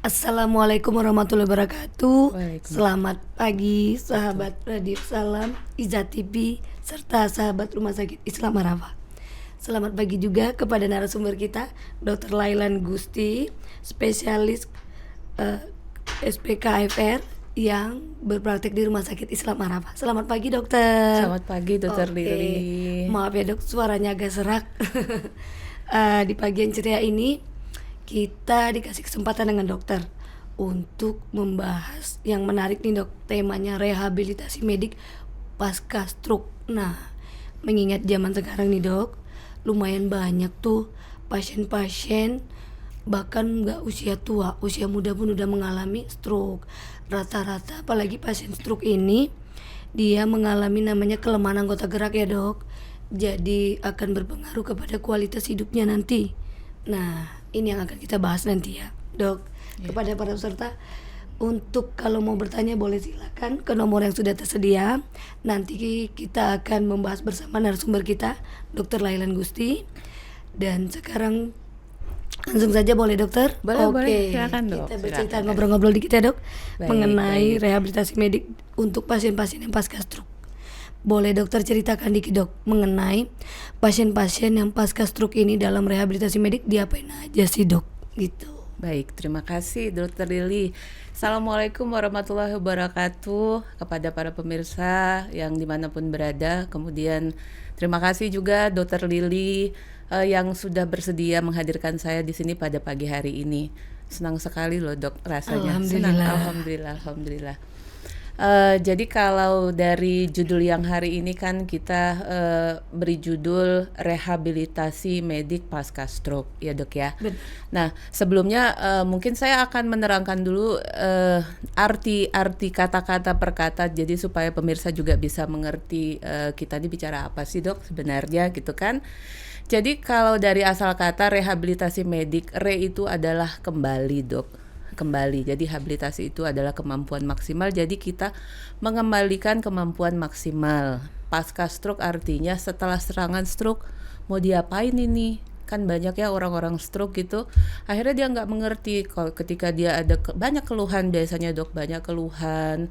Assalamualaikum warahmatullahi wabarakatuh. Waalaikumsalam. Selamat pagi sahabat Radio Salam, Iza TV, serta sahabat Rumah Sakit Islam Arafah. Selamat pagi juga kepada narasumber kita, Dr. Lailan Gusti, spesialis SPKFR yang berpraktik di Rumah Sakit Islam Arafah. Selamat pagi dokter. Selamat pagi Dokter Lili. Maaf ya dok, suaranya agak serak. Di pagi yang ceria ini kita dikasih kesempatan dengan dokter untuk membahas yang menarik nih dok, temanya rehabilitasi medik pasca stroke. Nah, mengingat zaman sekarang nih dok, lumayan banyak tuh pasien-pasien bahkan nggak usia tua, usia muda pun udah mengalami stroke. Rata-rata apalagi pasien stroke ini dia mengalami namanya kelemahan anggota gerak ya dok, jadi akan berpengaruh kepada kualitas hidupnya nanti. Nah, ini yang akan kita bahas nanti ya dok. Kepada para peserta, untuk kalau mau bertanya boleh silakan ke nomor yang sudah tersedia. Nanti kita akan membahas bersama narasumber kita, Dr. Lailan Gusti. Dan sekarang langsung saja boleh dokter? Boleh, silakan dok. Kita bercerita Silakan. ngobrol-ngobrol dikit ya dok, Baik, mengenai baik. rehabilitasi medik untuk pasien-pasien yang pasca stroke. Boleh dokter ceritakan dikit dok mengenai pasien-pasien yang pasca stroke ini dalam rehabilitasi medik diapain aja sih dok? Gitu. Baik, terima kasih Dokter Lili. Assalamualaikum warahmatullahi wabarakatuh kepada para pemirsa yang dimanapun berada. Kemudian terima kasih juga Dokter Lili yang sudah bersedia menghadirkan saya di sini pada pagi hari ini. Senang sekali loh dok rasanya. Senang, alhamdulillah. Jadi kalau dari judul yang hari ini kan kita beri judul rehabilitasi medik pasca stroke ya dok ya. Benar. Nah sebelumnya mungkin saya akan menerangkan dulu arti kata-kata per kata, jadi supaya pemirsa juga bisa mengerti kita ini bicara apa sih dok sebenarnya gitu kan. Jadi kalau dari asal kata rehabilitasi medik, re itu adalah kembali dok. Kembali. Jadi rehabilitasi itu adalah kemampuan maksimal. Jadi kita mengembalikan kemampuan maksimal. Pasca stroke artinya setelah serangan stroke mau diapain ini? Kan banyak ya orang-orang stroke gitu. Akhirnya dia nggak mengerti kalau ketika dia ada banyak keluhan biasanya dok, banyak keluhan.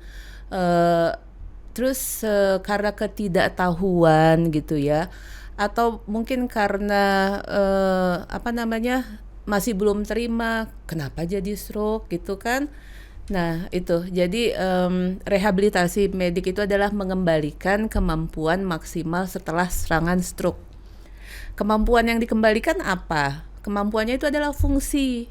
Terus karena ketidaktahuan gitu ya. Atau mungkin karena masih belum terima kenapa jadi stroke gitu kan. Nah itu jadi rehabilitasi medik itu adalah mengembalikan kemampuan maksimal setelah serangan stroke. Kemampuan yang dikembalikan apa? Kemampuannya itu adalah fungsi.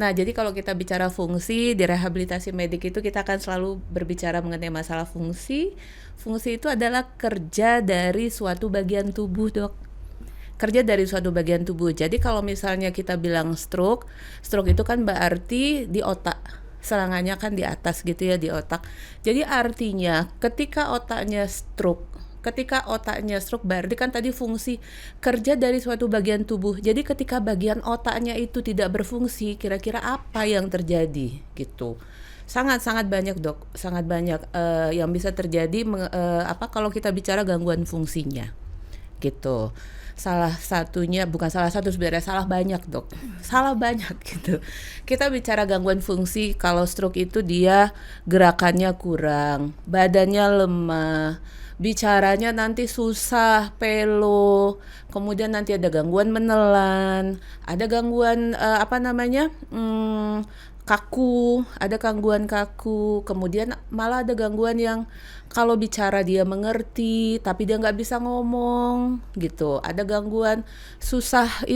Nah jadi kalau kita bicara fungsi di rehabilitasi medik itu kita akan selalu berbicara mengenai masalah fungsi. Fungsi itu adalah kerja dari suatu bagian tubuh dok. Kerja dari suatu bagian tubuh. Jadi kalau misalnya kita bilang stroke itu kan berarti di otak. Serangannya kan di atas gitu ya, di otak. Jadi artinya ketika otaknya stroke berarti kan tadi fungsi kerja dari suatu bagian tubuh. Jadi ketika bagian otaknya itu tidak berfungsi, kira-kira apa yang terjadi gitu. Sangat-sangat banyak dok, sangat banyak yang bisa terjadi kalau kita bicara gangguan fungsinya gitu. Salah satunya, bukan salah satu sebenarnya, salah banyak dok, salah banyak gitu. Kita bicara gangguan fungsi, kalau stroke itu dia gerakannya kurang, badannya lemah, bicaranya nanti susah, pelo, kemudian nanti ada gangguan menelan, ada gangguan kaku, ada gangguan kaku, kemudian malah ada gangguan yang kalau bicara dia mengerti tapi dia nggak bisa ngomong gitu. Ada gangguan susah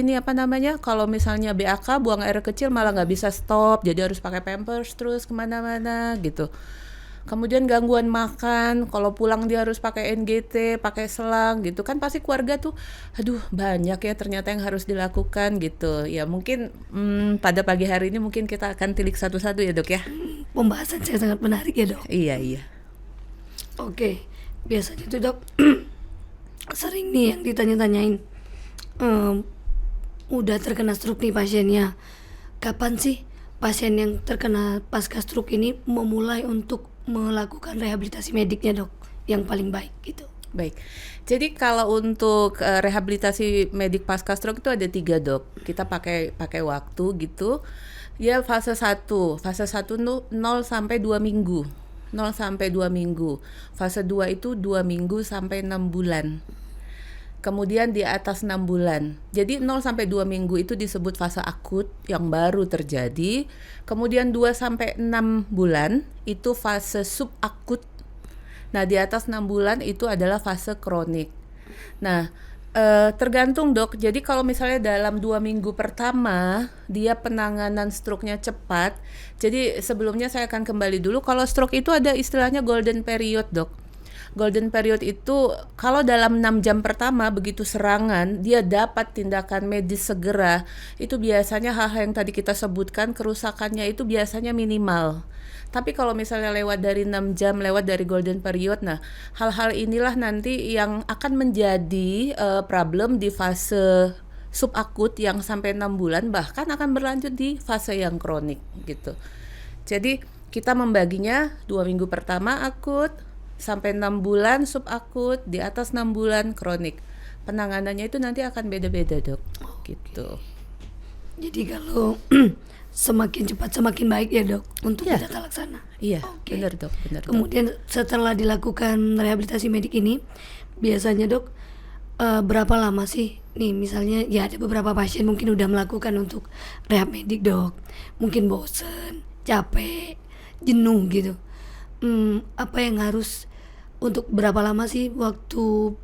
kalau misalnya BAK buang air kecil malah nggak bisa stop, jadi harus pakai pampers terus kemana-mana gitu. Kemudian gangguan makan, kalau pulang dia harus pakai NGT, pakai selang gitu kan, pasti keluarga tuh aduh banyak ya ternyata yang harus dilakukan gitu. Ya mungkin pada pagi hari ini mungkin kita akan tilik satu-satu ya dok ya. Pembahasan saya sangat menarik ya dok. Iya. Oke, biasanya tuh dok sering nih yang ditanya-tanyain, udah terkena stroke nih pasiennya, kapan sih pasien yang terkena pasca stroke ini memulai untuk melakukan rehabilitasi mediknya dok, yang paling baik gitu? Baik. Jadi kalau untuk rehabilitasi medik pasca stroke itu ada 3 dok. Kita pakai pakai waktu gitu. Ya fase satu tuh 0 sampai 2 minggu. 0 sampai 2 minggu. Fase 2 itu 2 minggu sampai 6 bulan. Kemudian di atas 6 bulan. Jadi 0 sampai 2 minggu itu disebut fase akut yang baru terjadi. Kemudian 2 sampai 6 bulan itu fase subakut. Nah, di atas 6 bulan itu adalah fase kronik. Nah, tergantung dok. Jadi kalau misalnya dalam 2 minggu pertama dia penanganan stroke-nya cepat. Jadi sebelumnya saya akan kembali dulu. Kalau stroke itu ada istilahnya golden period dok. Golden period itu kalau dalam 6 jam pertama begitu serangan dia dapat tindakan medis segera, itu biasanya hal-hal yang tadi kita sebutkan kerusakannya itu biasanya minimal. Tapi kalau misalnya lewat dari 6 jam, lewat dari golden period, nah hal-hal inilah nanti yang akan menjadi problem di fase subakut yang sampai 6 bulan bahkan akan berlanjut di fase yang kronik gitu. Jadi kita membaginya 2 minggu pertama akut, sampai 6 bulan subakut, di atas 6 bulan kronik. Penanganannya itu nanti akan beda-beda dok, gitu. Jadi kalau semakin cepat semakin baik ya dok untuk Iya. kita laksana. Iya, Oke. benar dok, benar dok. Kemudian setelah dilakukan rehabilitasi medik ini, biasanya dok berapa lama sih? Nih misalnya ya ada beberapa pasien mungkin udah melakukan untuk rehab medik dok, mungkin bosen, capek, jenuh gitu. Apa yang harus untuk berapa lama sih waktu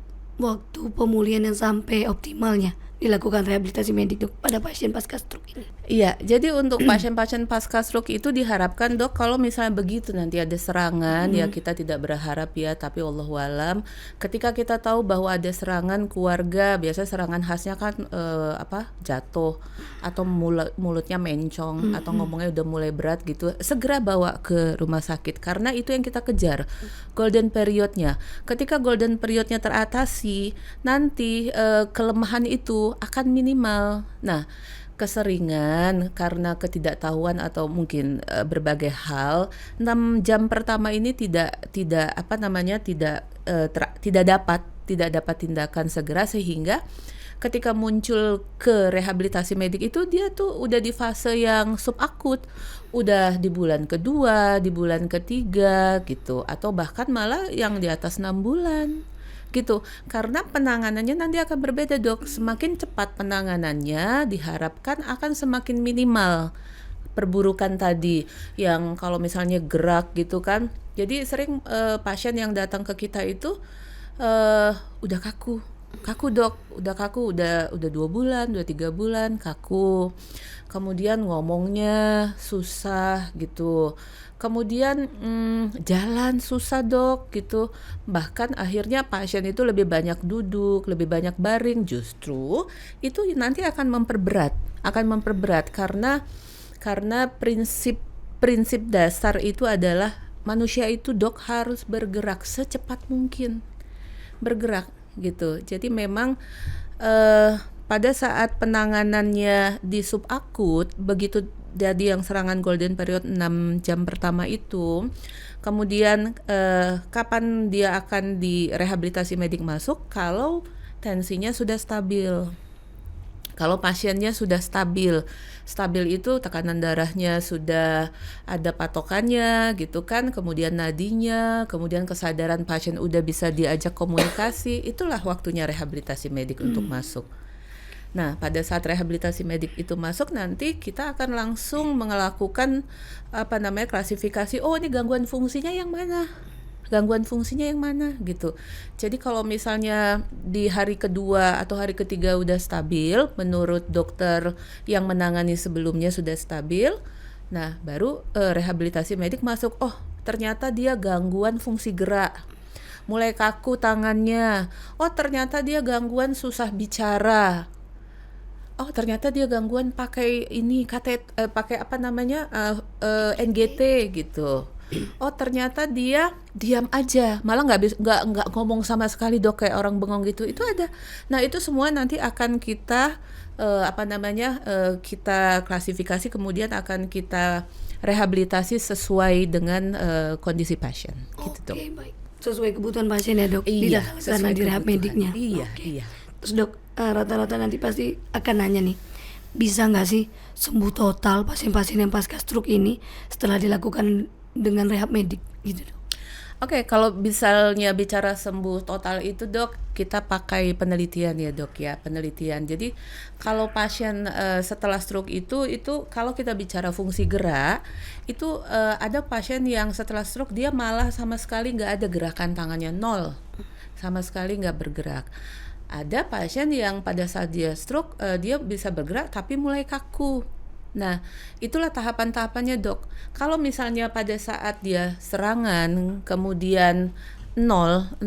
pemulihan yang sampai optimalnya dilakukan rehabilitasi medik dok pada pasien pasca stroke ini? Iya, jadi untuk pasien-pasien pasca stroke itu diharapkan dok kalau misalnya begitu nanti ada serangan ya kita tidak berharap ya, tapi Allahualam ketika kita tahu bahwa ada serangan keluarga, biasa serangan khasnya kan jatuh atau mulutnya mencong atau ngomongnya udah mulai berat gitu, segera bawa ke rumah sakit karena itu yang kita kejar, golden periodnya. Ketika golden periodnya teratasi, nanti kelemahan itu akan minimal. Nah, keseringan karena ketidaktahuan atau mungkin berbagai hal 6 jam pertama ini tidak dapat tindakan segera sehingga ketika muncul ke rehabilitasi medik itu dia tuh udah di fase yang subakut, udah di bulan kedua, di bulan ketiga gitu, atau bahkan malah yang di atas 6 bulan gitu. Karena penanganannya nanti akan berbeda dok. Semakin cepat penanganannya diharapkan akan semakin minimal perburukan tadi yang kalau misalnya gerak gitu kan. Jadi sering pasien yang datang ke kita itu udah kaku dok, udah 2 bulan, 3 bulan kaku. Kemudian ngomongnya susah gitu. Kemudian jalan susah dok gitu. Bahkan akhirnya pasien itu lebih banyak duduk, lebih banyak baring. Justru itu nanti akan memperberat karena prinsip dasar itu adalah manusia itu dok harus bergerak secepat mungkin. Bergerak gitu. Jadi memang pada saat penanganannya di subakut, begitu jadi yang serangan golden period 6 jam pertama itu, kemudian kapan dia akan direhabilitasi medik masuk kalau tensinya sudah stabil. Kalau pasiennya sudah stabil itu tekanan darahnya sudah ada patokannya gitu kan, kemudian nadinya, kemudian kesadaran pasien udah bisa diajak komunikasi, itulah waktunya rehabilitasi medik untuk masuk. Nah, pada saat rehabilitasi medik itu masuk nanti kita akan langsung melakukan klasifikasi, oh ini gangguan fungsinya yang mana gitu. Jadi kalau misalnya di hari kedua atau hari ketiga udah stabil, menurut dokter yang menangani sebelumnya sudah stabil, nah baru rehabilitasi medik masuk. Oh ternyata dia gangguan fungsi gerak, mulai kaku tangannya. Oh ternyata dia gangguan susah bicara. Oh ternyata dia gangguan pakai NGT gitu. Oh ternyata dia diam aja, malah nggak ngomong sama sekali dok, kayak orang bengong gitu. Itu ada. Nah itu semua nanti akan kita kita klasifikasi, kemudian akan kita rehabilitasi sesuai dengan kondisi pasien. Gitu dok. Oke, baik. sesuai kebutuhan pasien ya dok, Iya, tidak karena sesuai di rehab kebutuhan. mediknya. Iya, Oke. iya. Terus dok, rata-rata nanti pasti akan nanya nih, bisa nggak sih sembuh total pasien-pasien yang pasca stroke ini setelah dilakukan dengan rehab medik gitu dok? Oke, kalau misalnya bicara sembuh total itu dok, kita pakai penelitian ya dok ya, penelitian. Jadi kalau pasien setelah stroke itu kalau kita bicara fungsi gerak, itu ada pasien yang setelah stroke dia malah sama sekali nggak ada gerakan tangannya, nol, sama sekali nggak bergerak. Ada pasien yang pada saat dia stroke dia bisa bergerak tapi mulai kaku. Nah, itulah tahapan-tahapannya dok. Kalau misalnya pada saat dia serangan, kemudian nol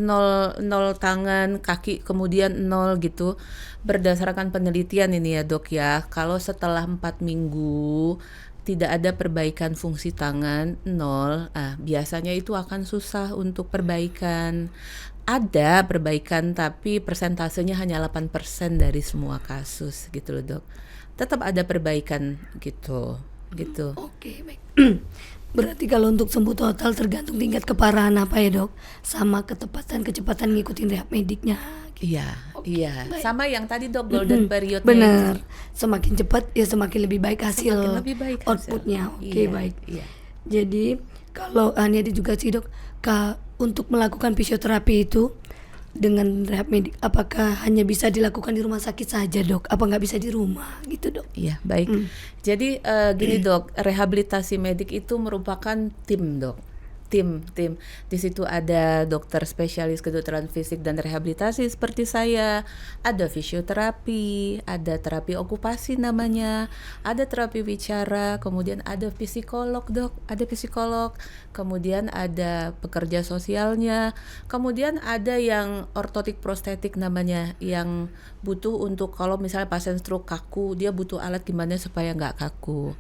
tangan, kaki, kemudian nol gitu, berdasarkan penelitian ini ya dok ya, kalau setelah 4 minggu tidak ada perbaikan fungsi tangan, nol, biasanya itu akan susah untuk perbaikan. Ada perbaikan tapi persentasenya hanya 8% dari semua kasus gitu loh dok. Tetap ada perbaikan gitu. Oke, baik. Berarti kalau untuk sembuh total tergantung tingkat keparahan apa ya dok, sama kecepatan ngikutin rehab mediknya. Iya, iya. baik. Sama yang tadi dok, golden periodnya Benar. itu. Semakin cepat ya semakin lebih baik hasil Semakin lebih baik hasil. outputnya. Oke, Iya, baik. iya. Jadi kalau ini ada juga sih dok, untuk melakukan fisioterapi itu dengan rehab medik, apakah hanya bisa dilakukan di rumah sakit saja dok? Apa nggak bisa di rumah gitu dok? Iya, baik. Jadi gini dok, rehabilitasi medik itu merupakan tim dok. Tim. Di situ ada dokter spesialis kedokteran fisik dan rehabilitasi seperti saya, ada fisioterapi, ada terapi okupasi namanya, ada terapi bicara, kemudian ada psikolog dok, ada psikolog, kemudian ada pekerja sosialnya, kemudian ada yang ortotik prostetik namanya, yang butuh untuk kalau misalnya pasien stroke kaku, dia butuh alat gimana supaya nggak kaku.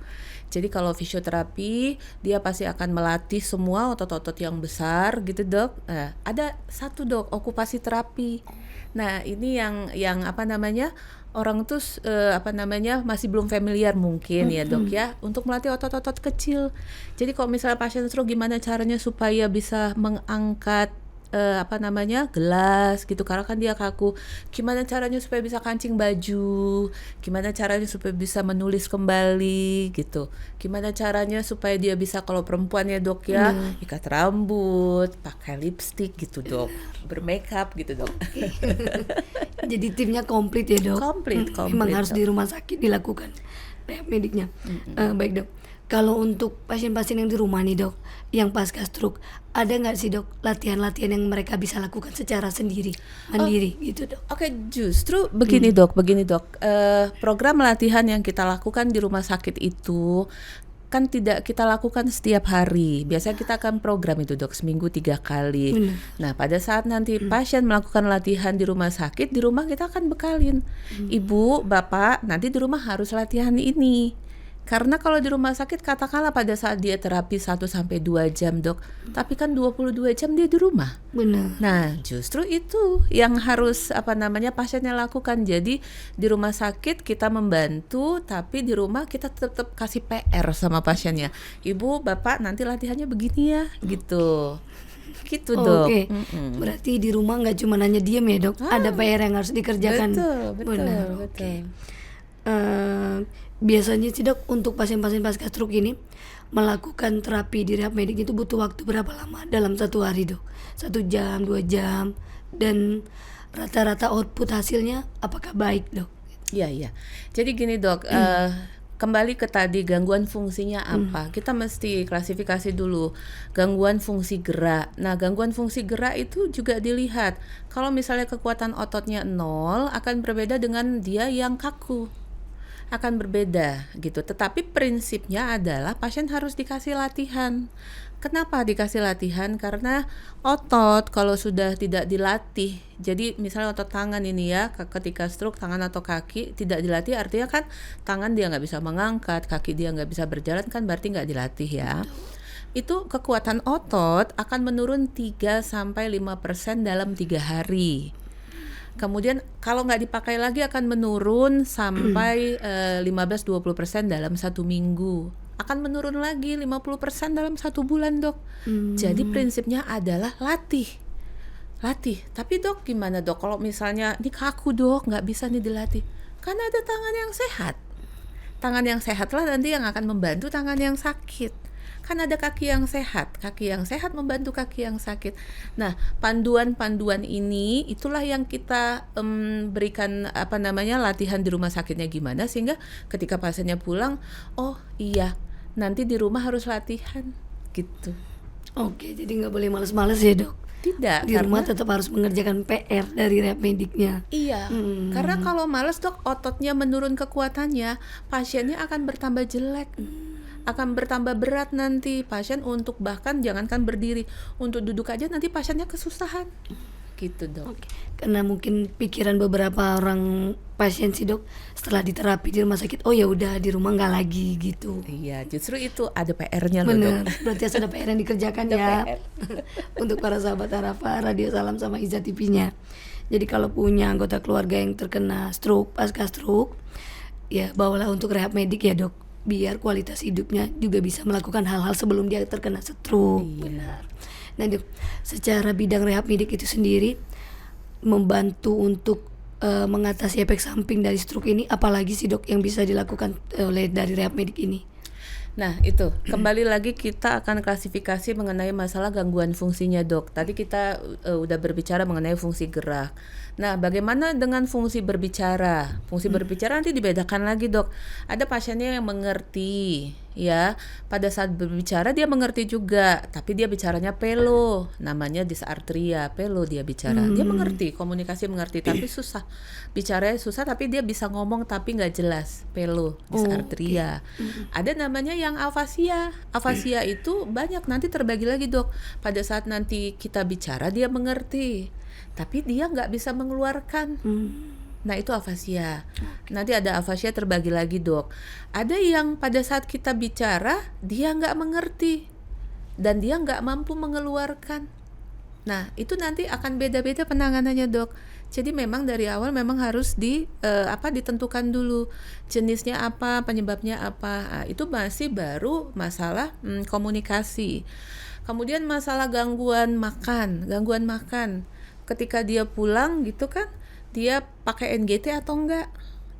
Jadi kalau fisioterapi dia pasti akan melatih semua otot-otot yang besar gitu dok. Ada satu dok, okupasi terapi. Nah ini yang apa namanya, orang tuh masih belum familiar mungkin ya dok ya, untuk melatih otot-otot kecil. Jadi kalau misalnya pasien stroke gimana caranya supaya bisa mengangkat gelas gitu, karena kan dia kaku. Gimana caranya supaya bisa kancing baju, gimana caranya supaya bisa menulis kembali gitu, gimana caranya supaya dia bisa, kalau perempuan ya dok ya, ikat rambut, pakai lipstick gitu dok, bermakeup gitu dok. Jadi timnya komplit ya dok. Komplit, Memang harus dok. di rumah sakit dilakukan rehab mediknya. Baik dok. Kalau untuk pasien-pasien yang di rumah nih dok, yang pasca stroke, ada nggak sih dok latihan-latihan yang mereka bisa lakukan secara sendiri, mandiri gitu dok? Oke, justru begini dok. Program latihan yang kita lakukan di rumah sakit itu kan tidak kita lakukan setiap hari. Biasanya kita akan program itu dok, seminggu 3 kali. Benar. Nah pada saat nanti pasien melakukan latihan di rumah sakit, di rumah kita akan bekalin, ibu, bapak, nanti di rumah harus latihan ini. Karena kalau di rumah sakit katakanlah pada saat dia terapi 1-2 jam dok, tapi kan 22 jam dia di rumah. Benar. Nah, justru itu yang harus pasiennya lakukan. Jadi di rumah sakit kita membantu, tapi di rumah kita tetap kasih PR sama pasiennya. Ibu, bapak, nanti latihannya begini ya, gitu. Gitu dok. Oke. Berarti di rumah nggak cuma hanya diem ya dok, ada PR yang harus dikerjakan. Betul. Benar. Oke. Biasanya sih dok, untuk pasien-pasien pasca stroke ini melakukan terapi di rehab medik itu butuh waktu berapa lama dalam satu hari dok? 1 jam, 2 jam, dan rata-rata output hasilnya apakah baik dok? Iya. Jadi gini dok, kembali ke tadi gangguan fungsinya apa? Kita mesti klasifikasi dulu gangguan fungsi gerak. Nah gangguan fungsi gerak itu juga dilihat. Kalau misalnya kekuatan ototnya 0, akan berbeda dengan dia yang kaku. Akan berbeda gitu. Tetapi prinsipnya adalah pasien harus dikasih latihan. Kenapa dikasih latihan? Karena otot kalau sudah tidak dilatih, jadi misalnya otot tangan ini ya, ketika stroke tangan atau kaki tidak dilatih, artinya kan tangan dia nggak bisa mengangkat, kaki dia nggak bisa berjalan, kan berarti nggak dilatih ya. Itu kekuatan otot akan menurun 3-5% dalam 3 hari. Kemudian kalau nggak dipakai lagi akan menurun sampai 15-20% dalam 1 minggu. Akan menurun lagi 50% dalam 1 bulan dok. Jadi prinsipnya adalah latih. latih. Tapi dok gimana dok kalau misalnya ini kaku dok, nggak bisa nih dilatih? Karena ada tangan yang sehat. Tangan yang sehatlah nanti yang akan membantu tangan yang sakit. Kan ada kaki yang sehat membantu kaki yang sakit. Nah, panduan-panduan ini itulah yang kita berikan latihan di rumah sakitnya gimana sehingga ketika pasiennya pulang, oh iya, nanti di rumah harus latihan gitu. Oke, jadi nggak boleh males-males ya dok. Tidak, Di rumah tetap harus mengerjakan PR dari rehab mediknya. iya, karena kalau males dok, ototnya menurun kekuatannya, pasiennya akan bertambah jelek, akan bertambah berat nanti pasien untuk bahkan jangankan berdiri, untuk duduk aja nanti pasiennya kesusahan, gitu dok. Oke. Karena mungkin pikiran beberapa orang pasien sih dok, setelah diterapi di rumah sakit, oh ya udah di rumah nggak lagi gitu. Iya, justru itu ada PR-nya loh dok. Bener, berarti harus ada PR yang dikerjakan Ada ya. PR. Untuk para sahabat Arafa, Radio Salam sama Izzat TV-nya. Jadi kalau punya anggota keluarga yang terkena stroke, pasca stroke, ya bawalah untuk rehab medik ya dok, biar kualitas hidupnya juga bisa melakukan hal-hal sebelum dia terkena stroke. Iya. Benar. Nah dok, secara bidang rehab medik itu sendiri membantu untuk mengatasi efek samping dari stroke ini, apalagi sih dok yang bisa dilakukan oleh dari rehab medik ini? Nah itu kembali lagi kita akan klasifikasi mengenai masalah gangguan fungsinya dok. Tadi kita udah berbicara mengenai fungsi gerak. Nah bagaimana dengan fungsi berbicara? Fungsi berbicara nanti dibedakan lagi dok. Ada pasiennya yang mengerti ya, pada saat berbicara dia mengerti juga, tapi dia bicaranya pelo, namanya dysarthria, pelo dia bicara. Dia mengerti, komunikasi mengerti, tapi susah. Bicaranya susah tapi dia bisa ngomong tapi nggak jelas, pelo, dysarthria. Ada namanya yang afasia. Afasia itu banyak, nanti terbagi lagi dok. Pada saat nanti kita bicara dia mengerti, tapi dia nggak bisa mengeluarkan. Nah itu afasia. Nanti ada afasia terbagi lagi dok. Ada yang pada saat kita bicara dia nggak mengerti dan dia nggak mampu mengeluarkan. Nah itu nanti akan beda-beda penanganannya dok. Jadi memang dari awal memang harus ditentukan dulu jenisnya apa, penyebabnya apa. Nah, itu masih baru masalah komunikasi. Kemudian masalah gangguan makan. Ketika dia pulang gitu kan, dia pakai NGT atau enggak.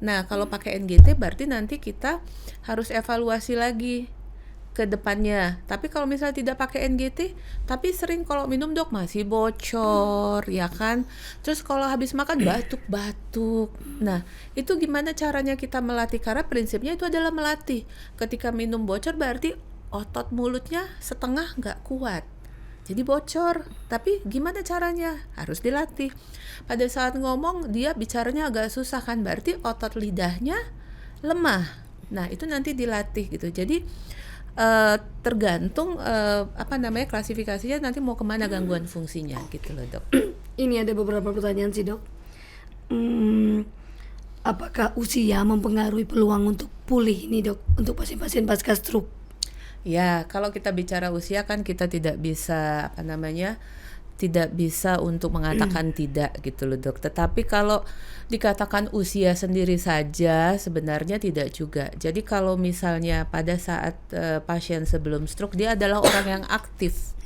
Nah kalau pakai NGT berarti nanti kita harus evaluasi lagi ke depannya. Tapi kalau misalnya tidak pakai NGT tapi sering kalau minum dok masih bocor ya kan, terus kalau habis makan batuk-batuk. Nah itu gimana caranya kita melatih? Karena prinsipnya itu adalah melatih. Ketika minum bocor berarti otot mulutnya setengah nggak kuat, jadi bocor. Tapi gimana caranya? Harus dilatih. Pada saat ngomong dia bicaranya agak susah kan, berarti otot lidahnya lemah. Nah itu nanti dilatih gitu. Jadi tergantung klasifikasinya nanti mau kemana gangguan fungsinya gitu loh dok. Ini ada beberapa pertanyaan sih dok. Apakah usia mempengaruhi peluang untuk pulih ini dok untuk pasien-pasien pasca stroke? Ya, kalau kita bicara usia kan kita tidak bisa tidak bisa untuk mengatakan tidak gitu loh dok. Tetapi kalau dikatakan usia sendiri saja sebenarnya tidak juga. Jadi kalau misalnya pada saat pasien sebelum stroke dia adalah orang yang aktif,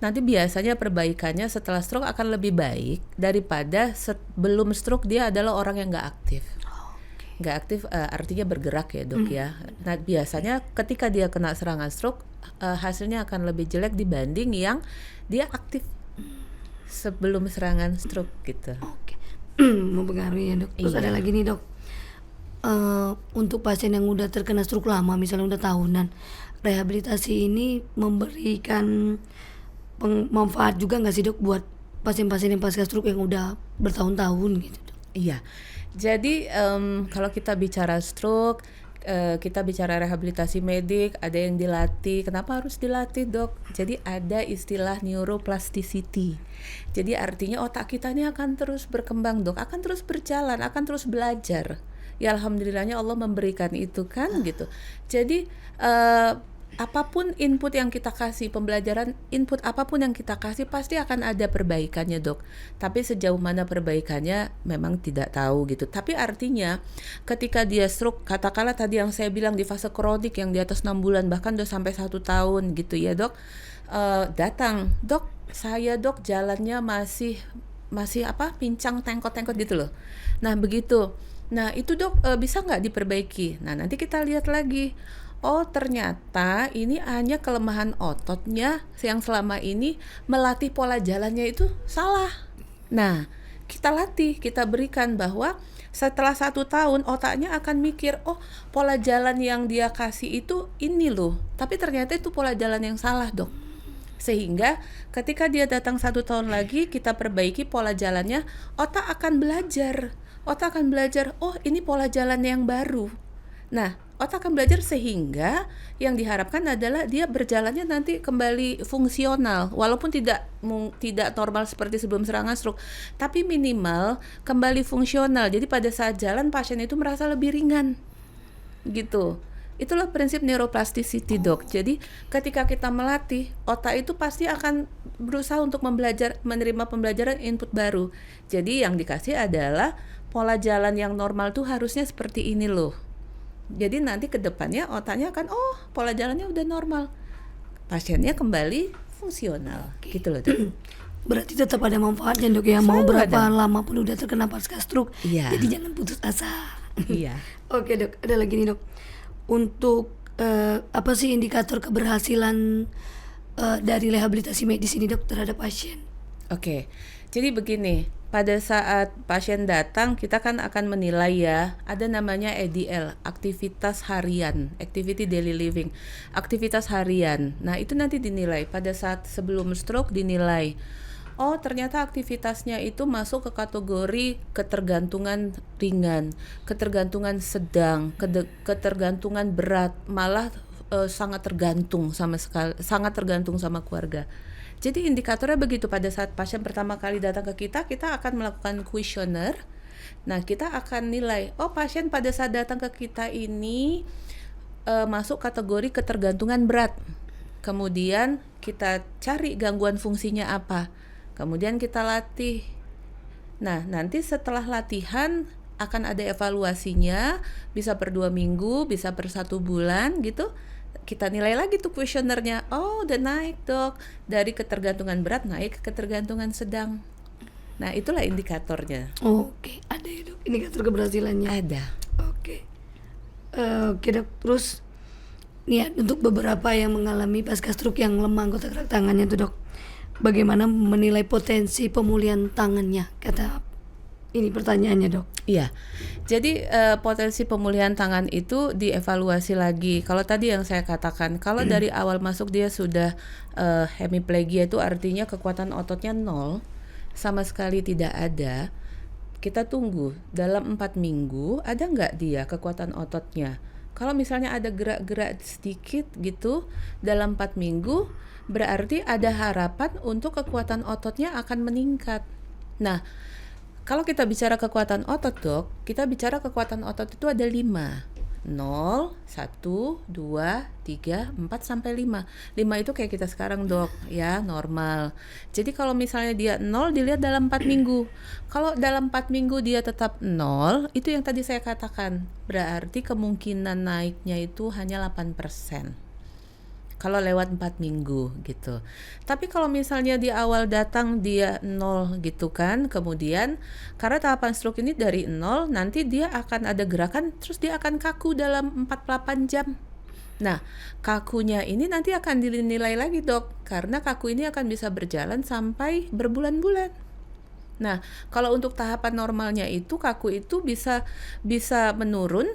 nanti biasanya perbaikannya setelah stroke akan lebih baik daripada sebelum stroke dia adalah orang yang nggak aktif. Nggak aktif artinya bergerak ya dok ya. Nah biasanya ketika dia kena serangan stroke hasilnya akan lebih jelek dibanding yang dia aktif sebelum serangan stroke gitu. Oke. Mempengaruhi ya dok. Terus Iya. ada lagi nih dok, untuk pasien yang udah terkena stroke lama, misalnya udah tahunan, rehabilitasi ini memberikan manfaat juga nggak sih dok buat pasien-pasien yang pasca stroke yang udah bertahun-tahun gitu dok? Iya. Jadi kalau kita bicara stroke, kita bicara rehabilitasi medik, ada yang dilatih. Kenapa harus dilatih dok? Jadi ada istilah neuroplasticity. Jadi artinya otak kita ini akan terus berkembang dok, akan terus berjalan, akan terus belajar. Ya alhamdulillahnya Allah memberikan itu kan gitu. Jadi apapun input yang kita kasih, pembelajaran input apapun yang kita kasih pasti akan ada perbaikannya, Dok. Tapi sejauh mana perbaikannya memang tidak tahu gitu. Tapi artinya ketika dia stroke, katakanlah tadi yang saya bilang di fase kronik yang di atas 6 bulan bahkan udah sampai 1 tahun gitu ya, Dok. Datang, "Dok, saya Dok jalannya masih masih apa? Pincang tengkot-tengkot gitu loh." Nah, begitu. Nah, itu Dok bisa nggak diperbaiki? Nah, nanti kita lihat lagi. Oh, ternyata ini hanya kelemahan ototnya yang selama ini melatih pola jalannya itu salah. Nah, kita latih, kita berikan bahwa setelah 1 tahun otaknya akan mikir, oh pola jalan yang dia kasih itu ini loh. Tapi ternyata itu pola jalan yang salah, Dok. Sehingga ketika dia datang 1 tahun lagi, kita perbaiki pola jalannya, otak akan belajar. Otak akan belajar, oh ini pola jalan yang baru. Nah, otak akan belajar sehingga yang diharapkan adalah dia berjalannya nanti kembali fungsional, walaupun tidak normal seperti sebelum serangan stroke, tapi minimal kembali fungsional. Jadi pada saat jalan pasien itu merasa lebih ringan, gitu. Itulah prinsip neuroplasticity, Dok. Jadi ketika kita melatih, otak itu pasti akan berusaha untuk menerima pembelajaran input baru. Jadi yang dikasih adalah pola jalan yang normal tuh harusnya seperti ini loh. Jadi nanti ke depannya otaknya akan, oh pola jalannya udah normal, pasiennya kembali fungsional. Gitu loh, Dok. Berarti tetap ada manfaatnya, Dok ya. Mau Selalu berapa ada. lama pun udah terkena pasca stroke. Iya. Jadi jangan putus asa. Iya. Oke, Dok, ada lagi nih, Dok. Untuk apa sih indikator keberhasilan dari rehabilitasi medis ini, Dok, terhadap pasien? Oke, jadi begini, pada saat pasien datang kita kan akan menilai ya, ada namanya ADL, aktivitas harian, activity daily living, aktivitas harian. Nah itu nanti dinilai pada saat sebelum stroke dinilai. Oh ternyata aktivitasnya itu masuk ke kategori ketergantungan ringan, ketergantungan sedang, ketergantungan berat, malah sangat tergantung sangat tergantung sama keluarga. Jadi indikatornya begitu, pada saat pasien pertama kali datang ke kita akan melakukan kuesioner. Nah, kita akan nilai, oh pasien pada saat datang ke kita ini masuk kategori ketergantungan berat. Kemudian kita cari gangguan fungsinya apa. Kemudian kita latih. Nah, nanti setelah latihan akan ada evaluasinya, bisa per 2 minggu, bisa per 1 bulan gitu. Kita nilai lagi tuh kuesionernya. Oh udah naik, Dok, dari ketergantungan berat naik ke ketergantungan sedang. Nah itulah indikatornya. Oke, ada ya, Dok, indikator keberhasilannya. Ada. Oke. Oke, Dok. Terus nih ya, untuk beberapa yang mengalami pasca stroke yang lemah anggota gerak tangannya tuh, Dok, bagaimana menilai potensi pemulihan tangannya? Kata ini pertanyaannya, Dok. Iya, jadi potensi pemulihan tangan itu dievaluasi lagi. Kalau tadi yang saya katakan, kalau dari awal masuk dia sudah hemiplegia, itu artinya kekuatan ototnya 0, sama sekali tidak ada. Kita tunggu dalam 4 minggu ada nggak dia kekuatan ototnya. Kalau misalnya ada gerak-gerak sedikit gitu dalam 4 minggu, berarti ada harapan untuk kekuatan ototnya akan meningkat. Nah, kalau kita bicara kekuatan otot, Dok, kita bicara kekuatan otot itu ada 5. 0, 1, 2, 3, 4 sampai 5. 5 itu kayak kita sekarang, Dok, ya, normal. Jadi kalau misalnya dia 0 dilihat dalam 4 minggu. Kalau dalam 4 minggu dia tetap 0, itu yang tadi saya katakan. Berarti kemungkinan naiknya itu hanya 8%. Kalau lewat 4 minggu gitu. Tapi kalau misalnya di awal datang dia 0 gitu kan, kemudian karena tahapan stroke ini dari 0, nanti dia akan ada gerakan, terus dia akan kaku dalam 48 jam. Nah, kakunya ini nanti akan dinilai lagi, Dok, karena kaku ini akan bisa berjalan sampai berbulan-bulan. Nah, kalau untuk tahapan normalnya itu kaku itu bisa menurun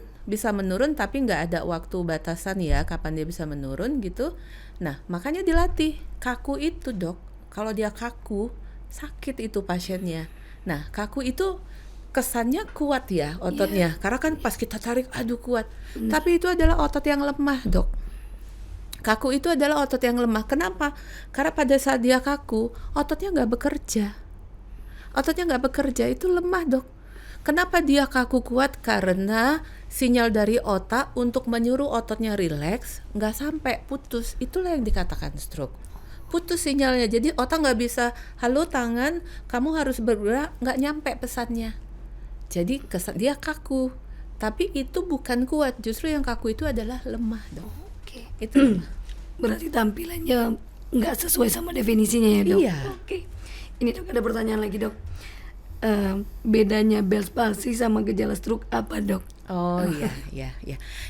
tapi nggak ada waktu batasan ya kapan dia bisa menurun gitu. Nah, makanya dilatih. Kaku itu, Dok, kalau dia kaku sakit itu pasiennya. Nah, kaku itu kesannya kuat ya ototnya, karena kan pas kita tarik aduh kuat. Tapi itu adalah otot yang lemah, Dok. Kaku itu adalah otot yang lemah. Kenapa? Karena pada saat dia kaku ototnya nggak bekerja. Ototnya nggak bekerja itu lemah, Dok. Kenapa dia kaku kuat? Karena sinyal dari otak untuk menyuruh ototnya rileks nggak sampai, putus. Itulah yang dikatakan stroke. Putus sinyalnya, jadi otak nggak bisa, halo tangan, kamu harus bergerak, nggak nyampe pesannya. Jadi dia kaku. Tapi itu bukan kuat, justru yang kaku itu adalah lemah, Dok. Oke. Itu lemah. Berarti tampilannya nggak sesuai sama definisinya ya, Dok? Iya. Oke. Ini, Dok, ada pertanyaan lagi, Dok. Bedanya Bell's palsy sama gejala stroke apa, Dok? Oh iya.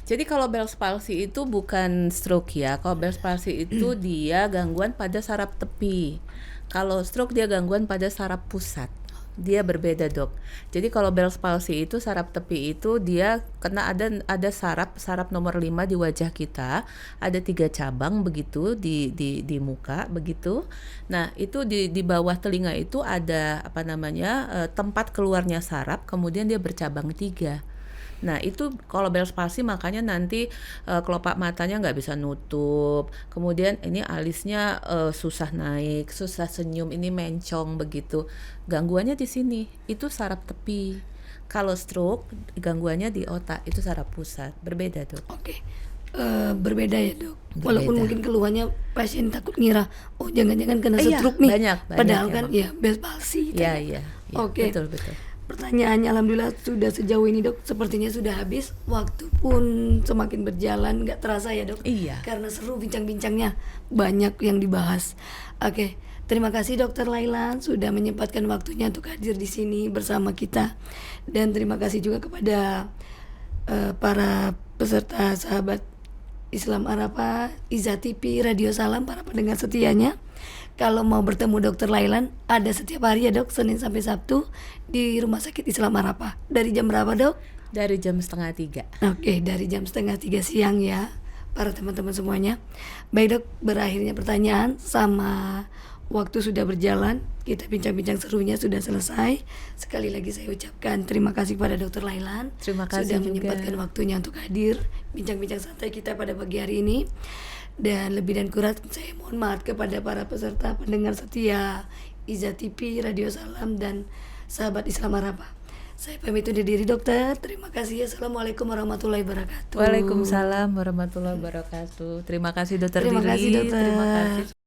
Jadi kalau Bell's palsy itu bukan stroke ya. Kalau Bell's palsy itu dia gangguan pada saraf tepi. Kalau stroke dia gangguan pada saraf pusat. Dia berbeda, Dok. Jadi kalau Bell's palsy itu saraf tepi itu dia kena ada saraf nomor 5 di wajah kita, ada 3 cabang begitu di muka begitu. Nah, itu di bawah telinga itu ada tempat keluarnya saraf, kemudian dia bercabang 3. Nah, itu kalau Bell's palsy makanya nanti kelopak matanya nggak bisa nutup, kemudian ini alisnya susah naik, susah senyum, ini mencong begitu. Gangguannya di sini, itu saraf tepi. Kalau stroke, gangguannya di otak, itu saraf pusat. Berbeda, Dok. Oke. Berbeda ya, Dok. Walaupun Berbeda. mungkin keluarnya pasien takut ngira, oh jangan-jangan kena Iya, stroke nih. banyak Padahal kan emang. ya Bell's palsy. Iya. Oke. Betul. Pertanyaannya alhamdulillah sudah sejauh ini, Dok. Sepertinya sudah habis. Waktu pun semakin berjalan, nggak terasa ya, Dok. Iya. Karena seru bincang-bincangnya, banyak yang dibahas. Oke, terima kasih Dokter Lailan sudah menyempatkan waktunya untuk hadir di sini bersama kita. Dan terima kasih juga kepada para peserta sahabat Islam Arafah, Iza TV, Radio Salam, para pendengar setianya. Kalau mau bertemu Dokter Lailan, ada setiap hari ya, Dok, Senin sampai Sabtu di Rumah Sakit Islam Arafah. Dari jam berapa, Dok? Dari jam 2:30. Oke, dari jam 2:30 siang ya, para teman-teman semuanya. Baik, Dok, berakhirnya pertanyaan sama waktu sudah berjalan, kita bincang-bincang serunya sudah selesai. Sekali lagi saya ucapkan terima kasih kepada Dokter Lailan Terima kasih sudah juga. menyempatkan waktunya untuk hadir bincang-bincang santai kita pada pagi hari ini. Dan lebih dan kurang saya mohon maaf kepada para peserta pendengar setia Iza TV, Radio Salam, dan sahabat Islam Arafah. Saya pamit undur diri, Dokter. Terima kasih. Assalamualaikum warahmatullahi wabarakatuh. Waalaikumsalam warahmatullahi wabarakatuh. Terima kasih, Dokter Terima Dili. kasih, Dokter. Terima kasih.